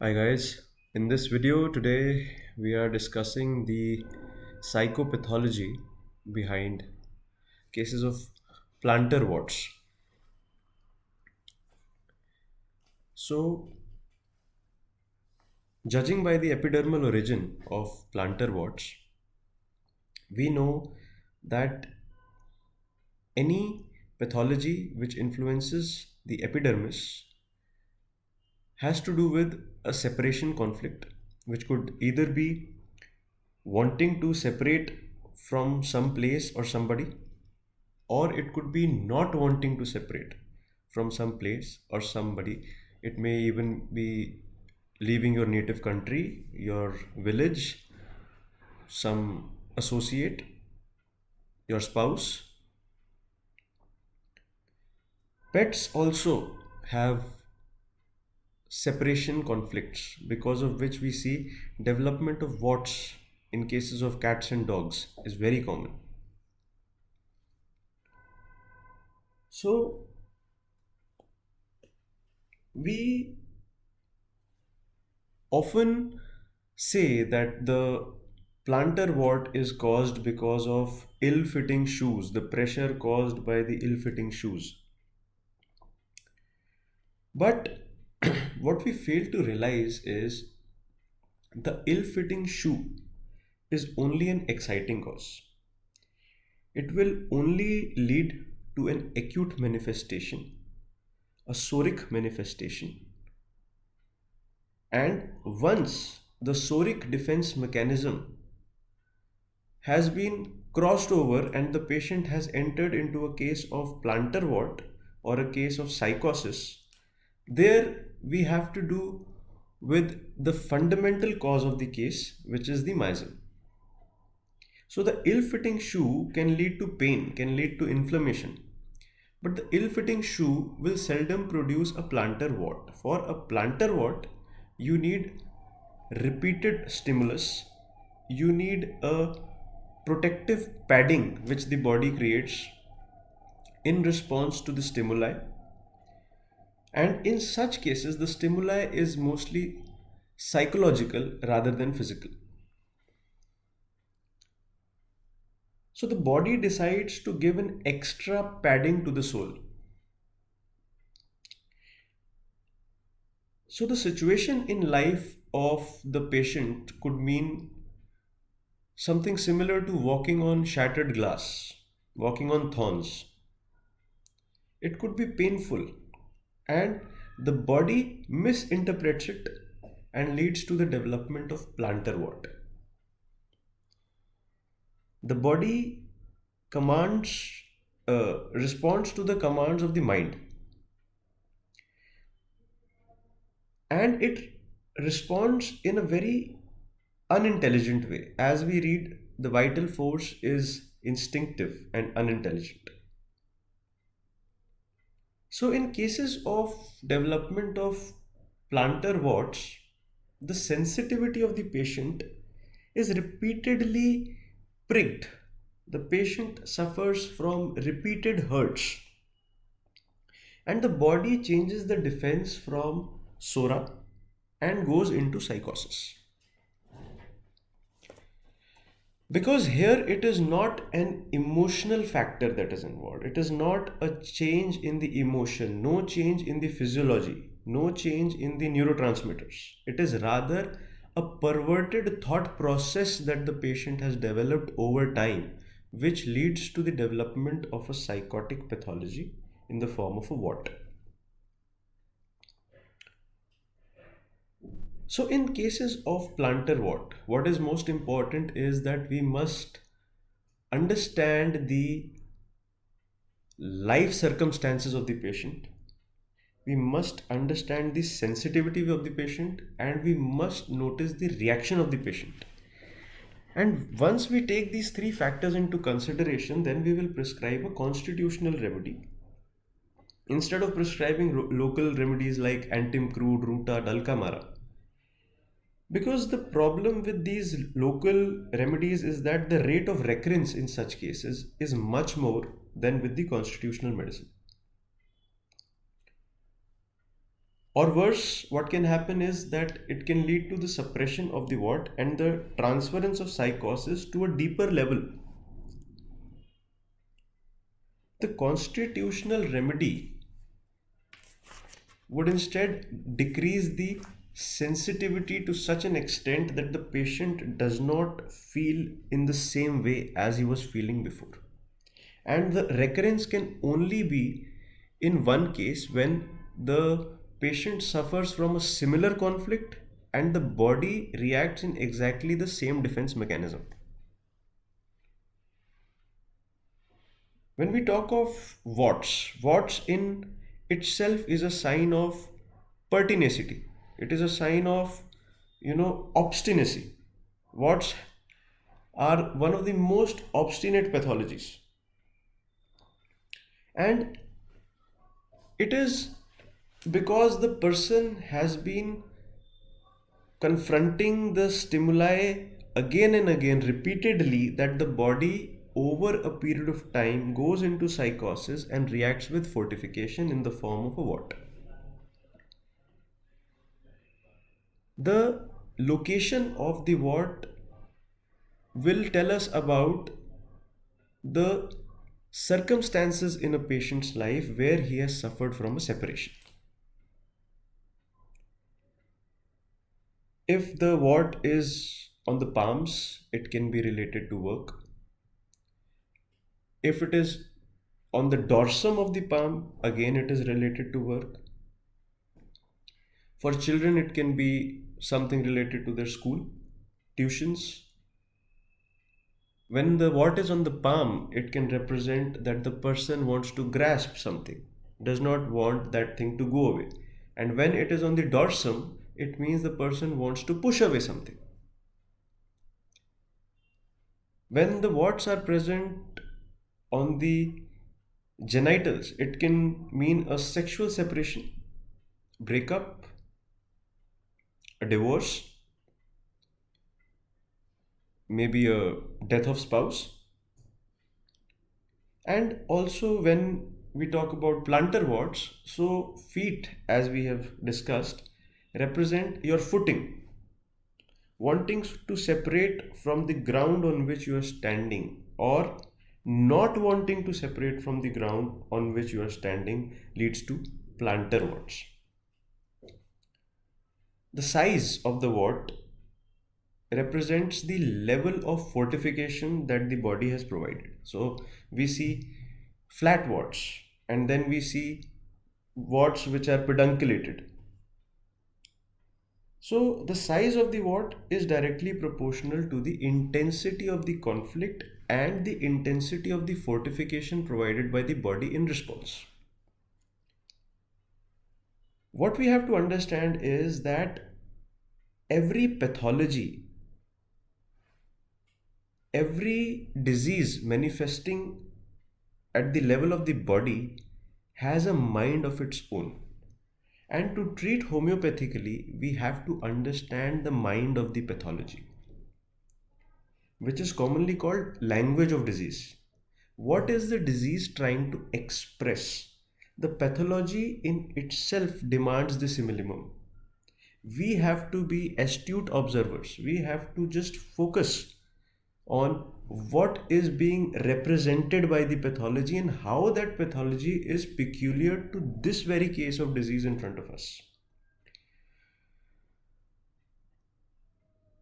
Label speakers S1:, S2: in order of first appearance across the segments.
S1: Hi guys, in this video today we are discussing the psychopathology behind cases of plantar warts. So, judging by the epidermal origin of plantar warts, we know that any pathology which influences the epidermis has to do with a separation conflict, which could either be wanting to separate from some place or somebody, or it could be not wanting to separate from some place or somebody. It may even be leaving your native country, your village, some associate, your spouse. Pets also have separation conflicts, because of which we see development of warts in cases of cats and dogs is very common. So we often say that the plantar wart is caused because of ill-fitting shoes, the pressure caused by the ill-fitting shoes. But what we fail to realize is the ill-fitting shoe is only an exciting cause. It will only lead to an acute manifestation, a psoric manifestation. And once the psoric defense mechanism has been crossed over and the patient has entered into a case of plantar wart or a case of psychosis, there we have to do with the fundamental cause of the case, which is the myasm. So the ill-fitting shoe can lead to pain, can lead to inflammation, but the ill-fitting shoe will seldom produce a plantar wart. For a plantar wart, you need repeated stimulus, you need a protective padding which the body creates in response to the stimuli, and in such cases the stimuli is mostly psychological rather than physical. So the body decides to give an extra padding to the soul. So the situation in life of the patient could mean something similar to walking on shattered glass, walking on thorns. It could be painful, and the body misinterprets it and leads to the development of plantar wart. The body commands, responds to the commands of the mind, and it responds in a very unintelligent way. As we read, the vital force is instinctive and unintelligent. So, in cases of development of plantar warts, the sensitivity of the patient is repeatedly pricked. The patient suffers from repeated hurts, and the body changes the defense from sora and goes into psychosis. Because here it is not an emotional factor that is involved. It is not a change in the emotion, no change in the physiology, no change in the neurotransmitters. It is rather a perverted thought process that the patient has developed over time, which leads to the development of a psychotic pathology in the form of a wart. So, in cases of plantar wart, what is most important is that we must understand the life circumstances of the patient. We must understand the sensitivity of the patient, and we must notice the reaction of the patient. And once we take these three factors into consideration, then we will prescribe a constitutional remedy. Instead of prescribing local remedies like antim crude, ruta, dalkamara. Because the problem with these local remedies is that the rate of recurrence in such cases is much more than with the constitutional medicine. Or worse, what can happen is that it can lead to the suppression of the wart and the transference of psychosis to a deeper level. The constitutional remedy would instead decrease the sensitivity to such an extent that the patient does not feel in the same way as he was feeling before. And the recurrence can only be in one case when the patient suffers from a similar conflict and the body reacts in exactly the same defense mechanism. When we talk of warts, warts in itself is a sign of pertinacity. It is a sign of, obstinacy. Warts are one of the most obstinate pathologies. And it is because the person has been confronting the stimuli again and again repeatedly that the body over a period of time goes into psychosis and reacts with fortification in the form of a what? The location of the what will tell us about the circumstances in a patient's life where he has suffered from a separation. If the wart is on the palms, it can be related to work. If it is on the dorsum of the palm, again it is related to work. For children, it can be something related to their school, tuitions. When the wart is on the palm, it can represent that the person wants to grasp something, does not want that thing to go away. And when it is on the dorsum, it means the person wants to push away something. When the warts are present on the genitals, it can mean a sexual separation, breakup, a divorce, maybe a death of spouse. And also, when we talk about plantar warts, so feet, as we have discussed, represent your footing, wanting to separate from the ground on which you are standing, or not wanting to separate from the ground on which you are standing leads to plantar warts. The size of the wart represents the level of fortification that the body has provided. So we see flat warts, and then we see warts which are pedunculated. So the size of the wart is directly proportional to the intensity of the conflict and the intensity of the fortification provided by the body in response. What we have to understand is that every pathology, every disease manifesting at the level of the body has a mind of its own. And to treat homeopathically, we have to understand the mind of the pathology, which is commonly called language of disease. What is the disease trying to express? The pathology in itself demands this minimum. We have to be astute observers. We have to just focus on what is being represented by the pathology and how that pathology is peculiar to this very case of disease in front of us.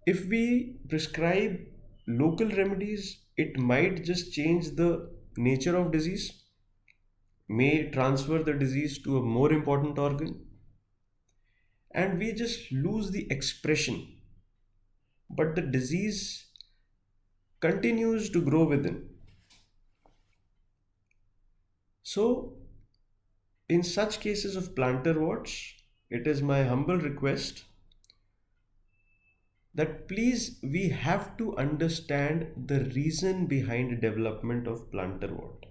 S1: If we prescribe local remedies, it might just change the nature of disease, may transfer the disease to a more important organ, and we just lose the expression. But the disease continues to grow within. So, in such cases of plantar warts, it is my humble request that please we have to understand the reason behind development of plantar wart.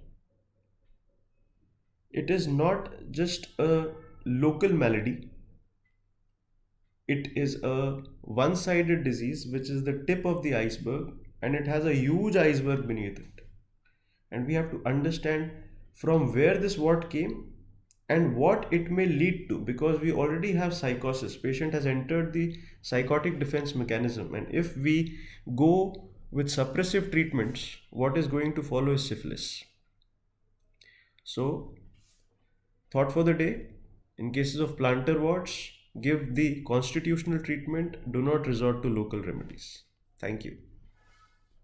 S1: It is not just a local malady. It is a one-sided disease which is the tip of the iceberg, and it has a huge iceberg beneath it. And we have to understand from where this wart came and what it may lead to, because we already have psychosis. Patient has entered the psychotic defense mechanism, and if we go with suppressive treatments, what is going to follow is syphilis. So, thought for the day: in cases of plantar warts, give the constitutional treatment, do not resort to local remedies. Thank you.